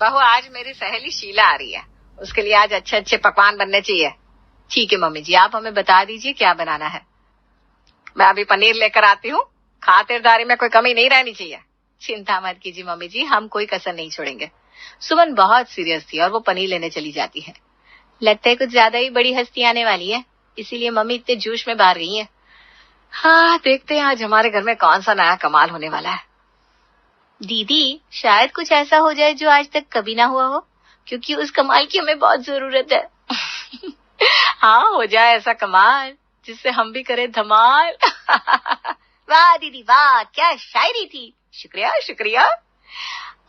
बहू आज मेरी सहेली शीला आ रही है, उसके लिए आज अच्छे अच्छे पकवान बनने चाहिए। ठीक है मम्मी जी, आप हमें बता दीजिए क्या बनाना है। मैं अभी पनीर लेकर आती हूँ, खातिरदारी में कोई कमी नहीं रहनी चाहिए। चिंता मत कीजिए मम्मी जी, हम कोई कसर नहीं छोड़ेंगे। सुमन बहुत सीरियस थी और वो पनीर लेने चली जाती है। लगता है कुछ ज्यादा ही बड़ी हस्ती आने वाली है, इसीलिए मम्मी इतने जोश में बाहर गई है। हाँ, देखते हैं आज हमारे घर में कौन सा नया कमाल होने वाला है। दीदी, शायद कुछ ऐसा हो जाए जो आज तक कभी ना हुआ हो, क्योंकि उस कमाल की हमें बहुत जरूरत है। हाँ, हो जाए ऐसा कमाल जिससे हम भी करें धमाल। वाह दीदी वाह, क्या शायरी थी। शुक्रिया शुक्रिया।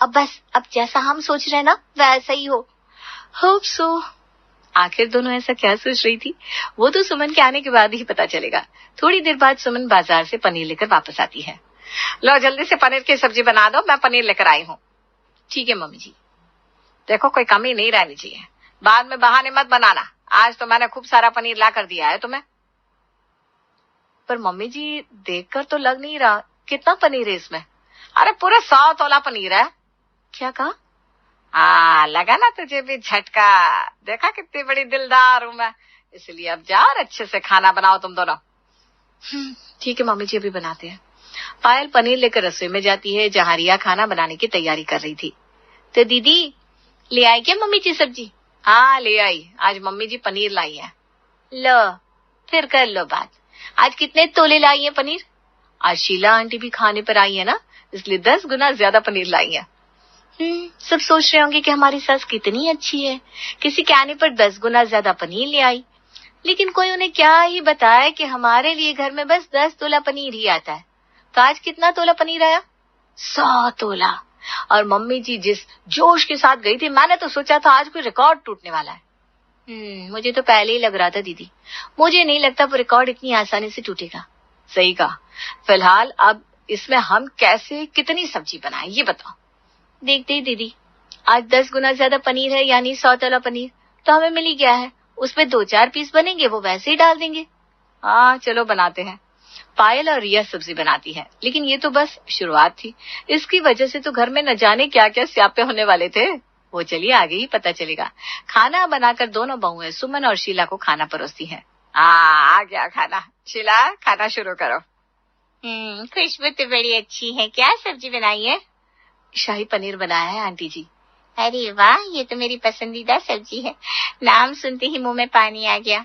अब जैसा हम सोच रहे हैं ना वैसा ही हो। Hope so. आखिर दोनों ऐसा क्या सोच रही थी, वो तो सुमन के आने के बाद ही पता चलेगा। थोड़ी देर बाद सुमन बाजार से पनीर लेकर वापस आती है। लो जल्दी से पनीर की सब्जी बना दो, मैं पनीर लेकर आई हूँ। ठीक है मम्मी जी। देखो कोई कमी नहीं रहनी चाहिए, बाद में बहाने मत बनाना। आज तो मैंने खूब सारा पनीर ला कर दिया है तुम्हें। पर मम्मी जी देखकर तो लग नहीं रहा, कितना पनीर है इसमें? अरे पूरे 100 तोला पनीर है। क्या कहा? लगा ना तुझे भी झटका। देखा कितनी बड़ी दिलदार हूं मैं। इसलिए अब जा और अच्छे से खाना बनाओ तुम दोनों। ठीक है मम्मी जी, अभी बनाते हैं। पायल पनीर लेकर रसोई में जाती है जहां रिया खाना बनाने की तैयारी कर रही थी। तो दीदी ले आई क्या मम्मी जी सब्जी? हाँ ले आई, आज मम्मी जी पनीर लाई है। लो फिर कर लो बात। आज कितने तोले लाई है पनीर? आज शीला आंटी भी खाने पर आई है ना, इसलिए 10 गुना ज्यादा पनीर लाई है। सब सोच रहे होंगे कि हमारी सास कितनी अच्छी है, किसी के आने पर 10 गुना ज्यादा पनीर ले आई। लेकिन कोई उन्हें क्या ही बताए कि हमारे लिए घर में बस 10 तोला पनीर ही आता है। तो आज कितना तोला पनीर आया? 100 तोला। और मम्मी जी जिस जोश के साथ गई थी, मैंने तो सोचा था आज कोई रिकॉर्ड टूटने वाला है। मुझे तो पहले ही लग रहा था दीदी, मुझे नहीं लगता वो रिकॉर्ड इतनी आसानी से टूटेगा। सही कहा। फिलहाल अब इसमें हम कैसे कितनी सब्जी बनाएं ये बताओ। देखते ही दीदी, आज 10 गुना ज्यादा पनीर है, यानी 100 तोला पनीर तो हमें मिल ही गया है। उसमें 2-4 पीस बनेंगे, वो वैसे ही डाल देंगे। हाँ चलो बनाते हैं। पायल और रिया सब्जी बनाती है, लेकिन ये तो बस शुरुआत थी। इसकी वजह से तो घर में न जाने क्या क्या स्यापे होने वाले थे। वो चलिए आगे ही पता चलेगा। खाना बनाकर दोनों बहुएं सुमन और शीला को खाना परोसती हैं। आ गया खाना। शीला खाना शुरू करो। खुशबू तो बड़ी अच्छी है। क्या सब्जी बनाई है? शाही पनीर बनाया है आंटी जी। अरे वाह, ये तो मेरी पसंदीदा सब्जी है। नाम सुनते ही मुंह में पानी आ गया।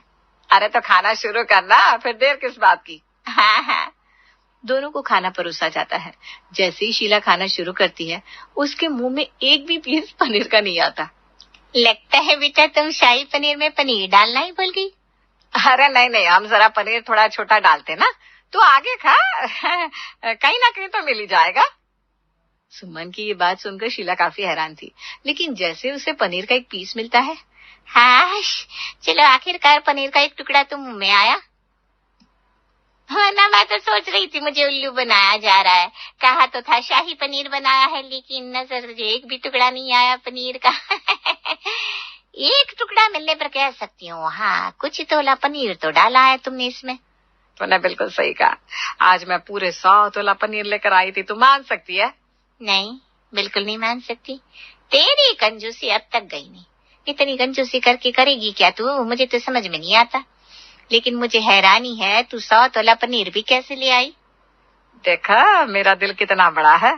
अरे तो खाना शुरू करना, फिर देर किस बात की। हाँ। दोनों को खाना परोसा जाता है। जैसे ही शीला खाना शुरू करती है, उसके मुंह में एक भी पीस पनीर का नहीं आता। लगता है बेटा तुम शाही पनीर में पनीर डालना ही भूल गई। अरे नहीं, हम जरा पनीर थोड़ा छोटा डालते ना, तो आगे खा। कहीं ना कहीं तो मिल ही जाएगा। सुमन की ये बात सुनकर शीला काफी हैरान थी, लेकिन जैसे उसे पनीर का एक पीस मिलता है। हाँ चलो, आखिरकार पनीर का एक टुकड़ा तो मुंह में आया। हाँ ना, मैं तो सोच रही थी मुझे उल्लू बनाया जा रहा है। कहा तो था शाही पनीर बनाया है, लेकिन नजर एक भी टुकड़ा नहीं आया पनीर का। एक टुकड़ा मिलने पर कह सकती हूँ, हाँ कुछ तोला पनीर तो डाला है तुमने इसमें। तूने बिल्कुल सही कहा। आज मैं पूरे 100 तोला पनीर लेकर आई थी, तू मान सकती है? नहीं, बिल्कुल नहीं मान सकती। तेरी कंजूसी अब तक गई नहीं। इतनी कंजूसी करके करेगी क्या तू, मुझे तो समझ में नहीं आता। लेकिन मुझे हैरानी है, तू 100 तोला पनीर भी कैसे ले आई? देखा मेरा दिल कितना बड़ा है।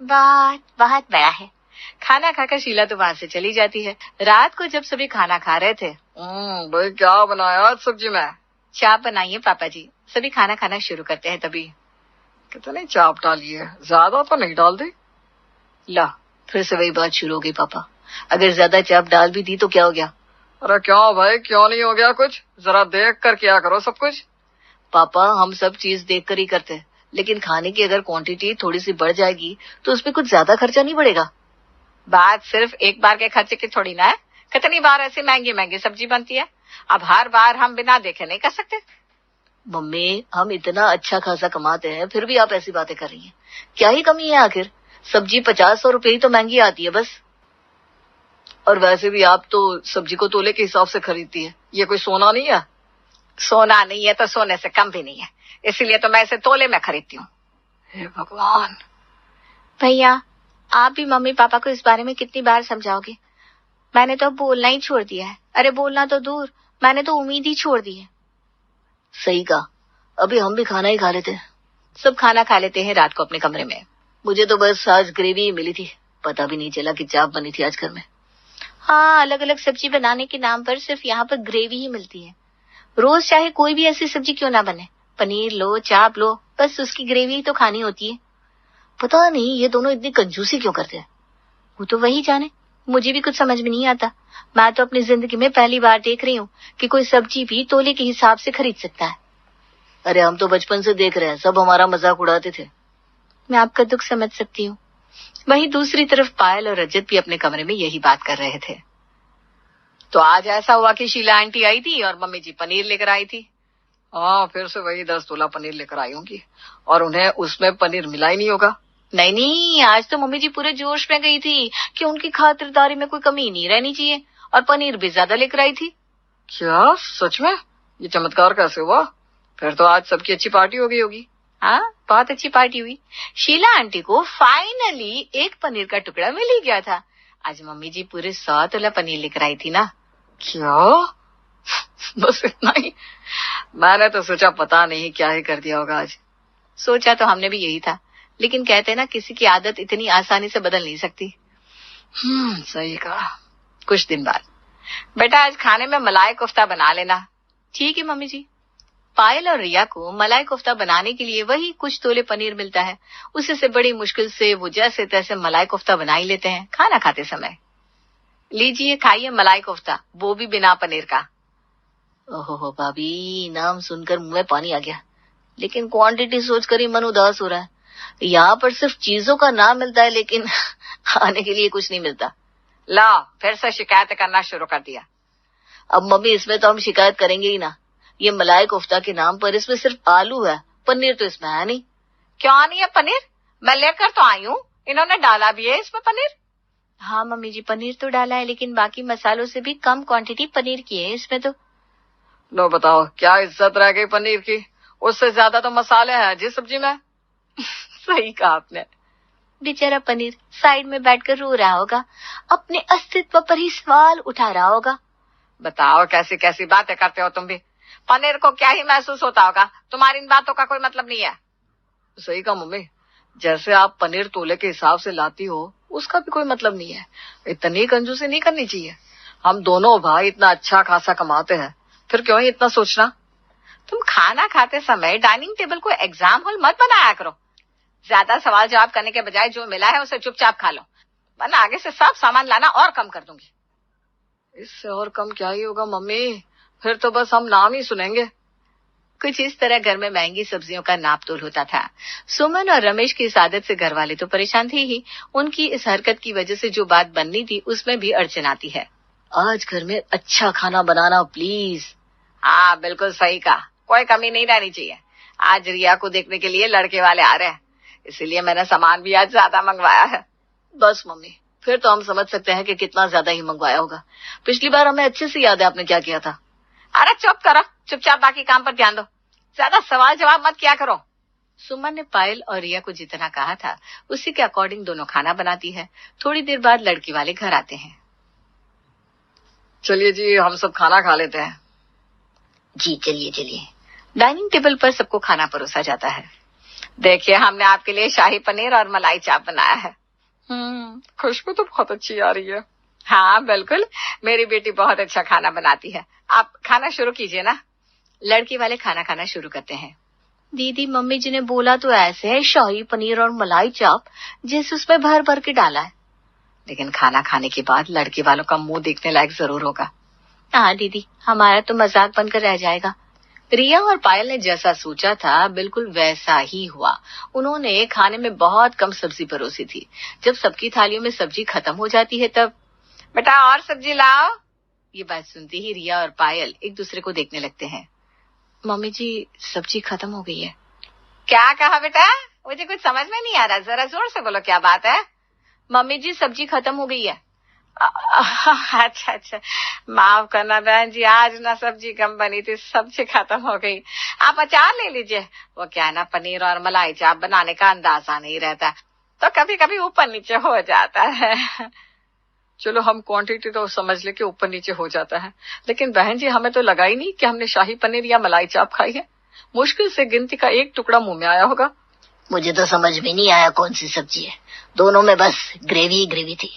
बहुत बड़ा है। खाना खाकर शीला तो वहां से चली जाती है। रात को जब सभी खाना खा रहे थे, भाई क्या बनाया आज सब्जी में? चाप बनाई है पापा जी। सभी खाना खाना शुरू करते हैं तभी। कितनी चाप डाली है, ज्यादा तो नहीं डाल दी? ला फिर से वही बात शुरू हो गई पापा। अगर ज्यादा चाप डाल भी दी तो क्या हो गया? अरे क्यों भाई, क्यों नहीं हो गया कुछ? जरा देख कर किया करो सब कुछ। पापा हम सब चीज देख कर ही करते हैं, लेकिन खाने की अगर क्वांटिटी थोड़ी सी बढ़ जाएगी तो उसमें कुछ ज्यादा खर्चा नहीं बढ़ेगा। बात सिर्फ एक बार के खर्चे की थोड़ी ना है। कितनी बार ऐसी महंगी महंगी सब्जी बनती है, अब हर बार हम बिना देखे नहीं कर सकते। मम्मी हम इतना अच्छा खासा कमाते हैं, फिर भी आप ऐसी बातें कर रही हैं। क्या ही कमी है आखिर? सब्जी 50-100 रुपए ही तो महंगी आती है बस। और वैसे भी आप तो सब्जी को तोले के हिसाब से खरीदती है, ये कोई सोना नहीं है। सोना नहीं है तो सोने से कम भी नहीं है, इसीलिए तो मैं इसे तोले में खरीदती हूँ। हे भगवान। भैया आप भी मम्मी पापा को इस बारे में कितनी बार समझाओगे? मैंने तो अब बोलना ही छोड़ दिया है। अरे बोलना तो दूर, मैंने तो उम्मीद ही छोड़ दी है। सही कहा, अभी हम भी खाना ही खा लेते हैं। सब खाना खा लेते हैं रात को अपने कमरे में। मुझे तो बस आज ग्रेवी ही मिली थी, पता भी नहीं चला कि चाप बनी थी आज घर में। हाँ, अलग अलग सब्जी बनाने के नाम पर सिर्फ यहाँ पर ग्रेवी ही मिलती है। रोज चाहे कोई भी ऐसी सब्जी क्यों ना बने, पनीर लो चाप लो, बस उसकी ग्रेवी ही तो खानी होती है। पता नहीं ये दोनों इतनी कंजूसी क्यों करते हैं। वो तो वही जाने, मुझे भी कुछ समझ में नहीं आता। मैं तो अपनी जिंदगी में पहली बार देख रही हूँ कि कोई सब्जी भी तोले के हिसाब से खरीद सकता है। अरे हम तो बचपन से देख रहे हैं, सब हमारा मजाक उड़ाते थे। मैं आपका दुख समझ सकती हूँ। वहीं दूसरी तरफ पायल और रजत भी अपने कमरे में यही बात कर रहे थे। तो आज ऐसा हुआ कि शीला आंटी आई थी और मम्मी जी पनीर लेकर आई थी। हाँ, फिर से वही 10 तोला पनीर लेकर आई होंगी और उन्हें उसमें पनीर मिला ही नहीं होगा। नहीं, आज तो मम्मी जी पूरे जोश में गई थी कि उनकी खातिरदारी में कोई कमी नहीं रहनी चाहिए और पनीर भी ज्यादा लेकर आई थी। क्या सच में? ये चमत्कार कैसे हुआ? फिर तो आज सबकी अच्छी पार्टी हो गई होगी। हाँ, बहुत अच्छी पार्टी हुई। शीला आंटी को फाइनली एक पनीर का टुकड़ा मिल ही गया था। आज मम्मी जी पूरे 100 तोला पनीर लेकर आई थी ना। क्या? बस इतना ही? मैंने तो सोचा पता नहीं क्या ही कर दिया होगा आज। सोचा तो हमने भी यही था, लेकिन कहते ना किसी की आदत इतनी आसानी से बदल नहीं सकती। सही कहा। कुछ दिन बाद, बेटा आज खाने में मलाई कोफ्ता बना लेना। ठीक है मम्मी जी। पायल और रिया को मलाई कोफ्ता बनाने के लिए वही कुछ तोले पनीर मिलता है, उसी से बड़ी मुश्किल से वो जैसे तैसे मलाई कोफ्ता बना ही लेते हैं खाना खाते समय। लीजिए खाइए मलाई कोफ्ता, वो भी बिना पनीर का। ओहो भाभी, नाम सुनकर मुंह में पानी आ गया, लेकिन क्वांटिटी सोचकर ही मन उदास हो रहा है। यहाँ पर सिर्फ चीजों का नाम मिलता है, लेकिन खाने के लिए कुछ नहीं मिलता। ला, फिर से शिकायत करना शुरू कर दिया। अब मम्मी इसमें तो हम शिकायत करेंगे ही ना। ये मलाई कोफ्ता के नाम पर इसमें सिर्फ आलू है, पनीर तो इसमें है नहीं। क्यों नहीं है पनीर? मैं लेकर तो आई हूँ, इन्होंने डाला भी है इसमें पनीर। हाँ मम्मी जी, पनीर तो डाला है, लेकिन बाकी मसालों से भी कम क्वांटिटी पनीर की है इसमें तो। लो बताओ, क्या इज्जत रह गई पनीर की? उससे ज्यादा तो मसाले हैं जिस सब्जी में। सही कहा आपने। बेचारा पनीर साइड में बैठकर रो रहा होगा, अपने अस्तित्व पर ही सवाल उठा रहा होगा। बताओ कैसी कैसी बातें करते हो तुम भी। पनीर को क्या ही महसूस होता होगा, तुम्हारी इन बातों का कोई मतलब नहीं है। सही कहा मम्मी, जैसे आप पनीर तोले के हिसाब से लाती हो उसका भी कोई मतलब नहीं है। इतनी कंजूसी नहीं करनी चाहिए। हम दोनों भाई इतना अच्छा खासा कमाते हैं, फिर क्यों ही इतना सोचना। तुम खाना खाते समय डाइनिंग टेबल को एग्जाम हॉल मत बनाया करो। ज्यादा सवाल जवाब करने के बजाय जो मिला है उसे चुपचाप खा लो, वरना आगे से सब सामान लाना और कम कर दूंगी। इससे और कम क्या ही होगा मम्मी, फिर तो बस हम नाम ही सुनेंगे। कुछ इस तरह घर में महंगी सब्जियों का नापतोल होता था। सुमन और रमेश की इस आदत से घर वाले तो परेशान थे ही, उनकी इस हरकत की वजह से जो बात बननी थी उसमें भी अड़चन आती है। आज घर में अच्छा खाना बनाना प्लीज। हाँ बिल्कुल सही कहा, कोई कमी नहीं रहनी चाहिए। आज रिया को देखने के लिए लड़के वाले आ रहे हैं, इसीलिए मैंने सामान भी आज ज्यादा मंगवाया है। बस मम्मी, फिर तो हम समझ सकते हैं कि कितना ज्यादा ही मंगवाया होगा। पिछली बार हमें अच्छे से याद है आपने क्या किया था। अरे चुप करो, चुपचाप बाकी काम पर ध्यान दो, ज्यादा सवाल जवाब मत किया करो। सुमन ने पायल और रिया को जितना कहा था उसी के अकॉर्डिंग दोनों खाना बनाती है। थोड़ी देर बाद लड़की वाले घर आते हैं। चलिए जी, हम सब खाना खा लेते हैं। जी चलिए चलिए। डाइनिंग टेबल पर सबको खाना परोसा जाता है। देखिए, हमने आपके लिए शाही पनीर और मलाई चाप बनाया है। खुशबू तो बहुत अच्छी आ रही है। हाँ बिल्कुल, मेरी बेटी बहुत अच्छा खाना बनाती है। आप खाना शुरू कीजिए ना। लड़की वाले खाना खाना शुरू करते हैं। दीदी, मम्मी जी ने बोला तो ऐसे है शाही पनीर और मलाई चाप जैसे उसमें भर भर के डाला है, लेकिन खाना खाने के बाद लड़के वालों का मुंह देखने लायक जरूर होगा। हाँ दीदी, हमारा तो मजाक बनकर रह जाएगा। रिया और पायल ने जैसा सोचा था बिल्कुल वैसा ही हुआ। उन्होंने खाने में बहुत कम सब्जी परोसी थी। जब सबकी थालियों में सब्जी खत्म हो जाती है तब, बेटा और सब्जी लाओ। ये बात सुनते ही रिया और पायल एक दूसरे को देखने लगते हैं। मम्मी जी, सब्जी खत्म हो गई है। क्या कहा बेटा? मुझे कुछ समझ में नहीं आ रहा, जरा जोर से बोलो, क्या बात है? मम्मी जी, सब्जी खत्म हो गई है। अच्छा, माफ करना बहन जी, आज ना सब्जी कम बनी थी, सब्जी खत्म हो गई। आप अचार ले लीजिए। वो क्या है ना, पनीर और मलाई चाप बनाने का अंदाजा नहीं रहता, तो कभी कभी ऊपर नीचे हो जाता है। चलो हम क्वांटिटी तो समझ ले कि ऊपर नीचे हो जाता है, लेकिन बहन जी हमें तो लगा ही नहीं कि हमने शाही पनीर या मलाई चाप खाई है। मुश्किल से गिनती का एक टुकड़ा मुंह में आया होगा। मुझे तो समझ में नहीं आया कौन सी सब्जी है, दोनों में बस ग्रेवी ही ग्रेवी थी।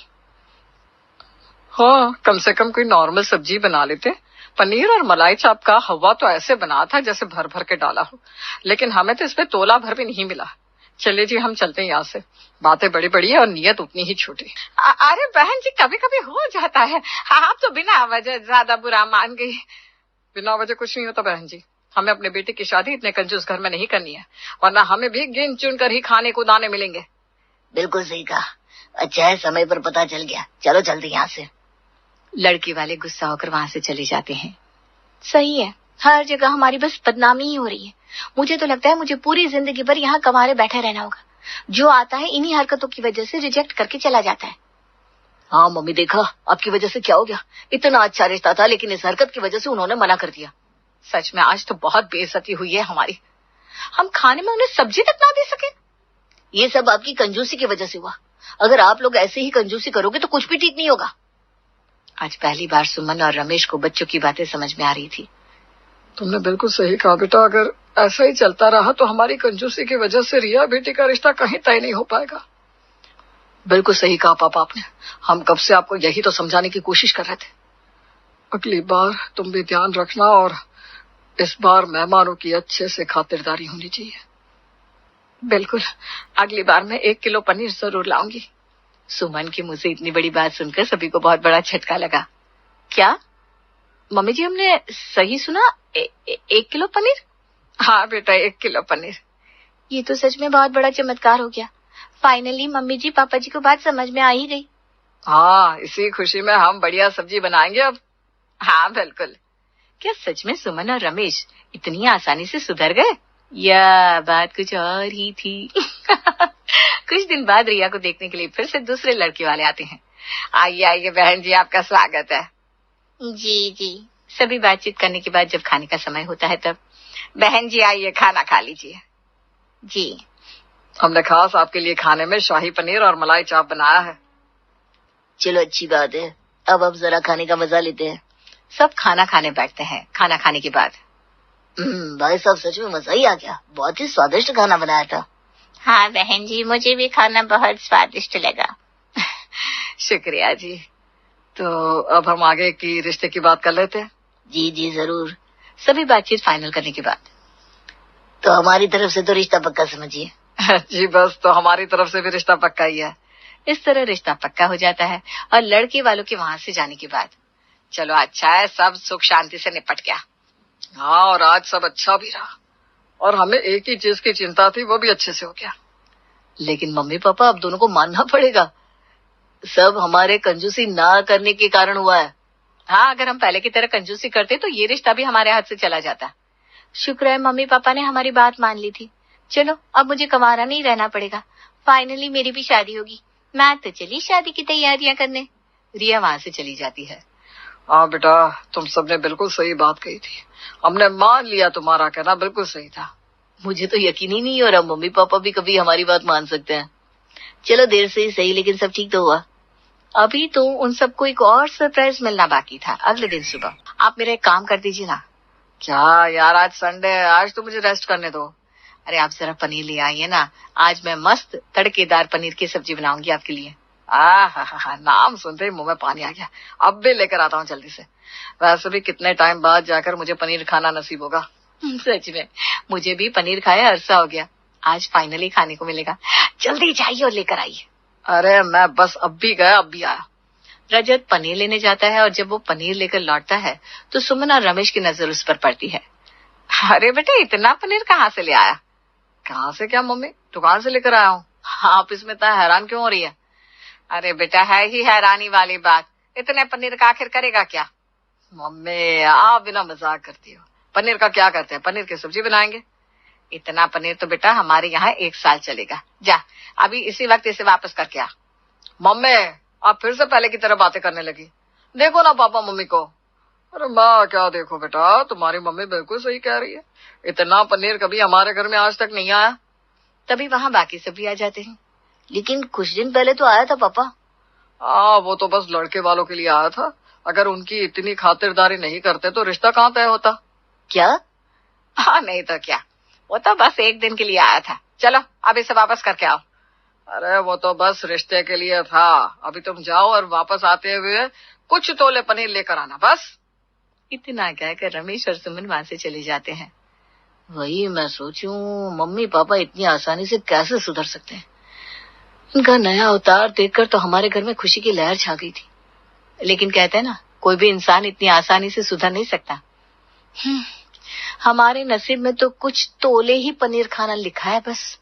हाँ, कम से कम कोई नॉर्मल सब्जी बना लेते। पनीर और मलाई चाप का हवा तो ऐसे बना था जैसे भर भर के डाला हो, लेकिन हमें तो इसमें तोला भर भी नहीं मिला। चलिए जी हम चलते हैं यहाँ से, बातें बड़ी बड़ी है और नियत उतनी ही छोटी। अरे बहन जी कभी कभी हो जाता है, आप तो बिना वजह ज्यादा बुरा मान गई। बिना वजह कुछ नहीं होता बहन जी, हमें अपने बेटे की शादी इतने कंजूस घर में नहीं करनी है, वरना हमें भी गिन चुन कर ही खाने को दाने मिलेंगे। बिल्कुल सही कहा, अच्छा है समय पर पता चल गया, चलो चलते यहाँ से। लड़की वाले गुस्सा होकर वहां से चले जाते हैं। सही है, हर जगह हमारी बस बदनामी ही हो रही है। मुझे तो लगता है मुझे पूरी जिंदगी भर यहाँ कमारे बैठे रहना होगा। जो आता है इन्हीं हरकतों की वजह से रिजेक्ट करके चला जाता है। हाँ मम्मी, देखा आपकी वजह से क्या हो गया। इतना अच्छा रिश्ता था लेकिन इस हरकत की वजह से उन्होंने मना कर दिया। सच में आज तो बहुत बेइज्जती हुई है हमारी, हम खाने में उन्हें सब्जी तक ना दे सके। ये सब आपकी कंजूसी की वजह से हुआ। अगर आप लोग ऐसे ही कंजूसी करोगे तो कुछ भी ठीक नहीं होगा। आज पहली बार सुमन और रमेश को बच्चों की बातें समझ में आ रही थी। तुमने बिल्कुल सही कहा बेटा, अगर ऐसा ही चलता रहा तो हमारी कंजूसी की वजह से रिया बेटी का रिश्ता कहीं तय नहीं हो पाएगा। बिल्कुल सही कहा पापा आपने, हम कब से आपको यही तो समझाने की कोशिश कर रहे थे। अगली बार तुम भी ध्यान रखना, और इस बार मेहमानों की अच्छे से खातिरदारी होनी चाहिए। बिल्कुल, अगली बार मैं 1 किलो पनीर जरूर लाऊंगी। सुमन की मुझसे इतनी बड़ी बात सुनकर सभी को बहुत बड़ा झटका लगा। क्या मम्मी जी, हमने सही सुना? 1 किलो पनीर? हाँ बेटा, 1 किलो पनीर। ये तो सच में बहुत बड़ा चमत्कार हो गया। फाइनली मम्मी जी पापा जी को बात समझ में आ ही गई। हाँ, इसी खुशी में हम बढ़िया सब्जी बनाएंगे अब। हाँ बिल्कुल। क्या सच में सुमन और रमेश इतनी आसानी से सुधर गए, या बात कुछ और ही थी? कुछ दिन बाद रिया को देखने के लिए फिर से दूसरे लड़के वाले आते हैं। आइए आइए बहन जी, आपका स्वागत है। जी जी। सभी बातचीत करने के बाद जब खाने का समय होता है तब, बहन जी आइए खाना खा लीजिए। जी, हमने खास आपके लिए खाने में शाही पनीर और मलाई चाप बनाया है। चलो अच्छी बात है, अब जरा खाने का मजा लेते हैं। सब खाना खाने बैठते हैं। खाना खाने के बाद भाई साहब सच में मजा ही आ गया, बहुत ही स्वादिष्ट खाना बनाया था। हाँ बहन जी, मुझे भी खाना बहुत स्वादिष्ट लगा। शुक्रिया जी। तो अब हम आगे की रिश्ते की बात कर लेते हैं। जी जी जरूर। सभी बातचीत फाइनल करने के बाद तो हमारी तरफ से तो रिश्ता पक्का समझिए। जी बस, तो हमारी तरफ से भी रिश्ता पक्का ही है। इस तरह रिश्ता पक्का हो जाता है। और लड़के वालों के वहां से जाने के बाद चलो अच्छा है, सब सुख शांति से निपट गया। हाँ, और आज सब अच्छा भी रहा, और हमें एक ही चीज की चिंता थी, वो भी अच्छे से हो गया। लेकिन मम्मी पापा अब दोनों को मानना पड़ेगा, सब हमारे कंजूसी ना करने के कारण हुआ है। हाँ, अगर हम पहले की तरह कंजूसी करते तो ये रिश्ता भी हमारे हाथ से चला जाता। शुक्र है मम्मी पापा ने हमारी बात मान ली थी। चलो अब मुझे कंवारा नहीं रहना पड़ेगा, फाइनली मेरी भी शादी होगी। मैं तो चली शादी की तैयारियां करने। रिया वहां से चली जाती है। हाँ बेटा, तुम सबने बिल्कुल सही बात कही थी, हमने मान लिया, तुम्हारा कहना बिल्कुल सही था। मुझे तो यकीन ही नहीं हो रहा मम्मी पापा भी कभी हमारी बात मान सकते हैं। चलो देर से ही सही, लेकिन सब ठीक तो हुआ। अभी तो उन सबको एक और सरप्राइज मिलना बाकी था, अगले दिन सुबह। आप मेरा एक काम कर दीजिए ना। क्या यार, आज संडे है, आज तो मुझे रेस्ट करने दो। अरे आप जरा पनीर ले आइए ना, आज मैं मस्त तड़केदार पनीर की सब्जी बनाऊंगी आपके लिए। हा, नाम सुनते ही मुंह में पानी आ गया। अब भी लेकर आता हूँ जल्दी से। वैसे भी कितने टाइम बाद जाकर मुझे पनीर खाना नसीब होगा। सच में मुझे भी पनीर खाए अरसा हो गया, आज फाइनली खाने को मिलेगा। जल्दी जाइए और लेकर आइए। अरे मैं बस अब भी गया, अब भी आया। रजत पनीर लेने जाता है, और जब वो पनीर लेकर लौटता है तो सुमन और रमेश की नजर उस पर पड़ती है। अरे बेटा, इतना पनीर कहाँ से ले आया? कहाँ से क्या मम्मी, दुकान से लेकर आया हूँ। आप इसमें इतना हैरान क्यों हो रही है? अरे बेटा, है ही हैरानी वाली बात, इतने पनीर का आखिर करेगा क्या? मम्मी आप बिना मजाक करती हो, पनीर का क्या करते हैं, पनीर की सब्जी बनाएंगे। इतना पनीर तो बेटा हमारे यहाँ 1 साल चलेगा। जा अभी इसी वक्त इसे वापस करके आ। मम्मी आप फिर से पहले की तरह बातें करने लगी, देखो ना पापा मम्मी को। अरे माँ क्या देखो बेटा, तुम्हारी मम्मी बिल्कुल सही कह रही है, इतना पनीर कभी हमारे घर में आज तक नहीं आया। तभी वहां बाकी सभी आ जाते हैं। लेकिन कुछ दिन पहले तो आया था पापा। हाँ, वो तो बस लड़के वालों के लिए आया था। अगर उनकी इतनी खातिरदारी नहीं करते तो रिश्ता कहाँ तय होता। क्या? हाँ, नहीं तो क्या, वो तो बस एक दिन के लिए आया था। चलो अब इसे वापस करके आओ। अरे वो तो बस रिश्ते के लिए था। अभी तुम जाओ और वापस आते हुए कुछ तोले पनीर लेकर आना बस। इतना कहकर रमेश और सुमन वहां से चले जाते हैं। वही मैं सोचूं, मम्मी पापा इतनी आसानी से कैसे सुधर सकते हैं। इनका नया अवतार देखकर तो हमारे घर में खुशी की लहर छा गई थी। लेकिन कहते हैं ना, कोई भी इंसान इतनी आसानी से सुधर नहीं सकता। हमारे नसीब में तो कुछ तोले ही पनीर खाना लिखा है बस।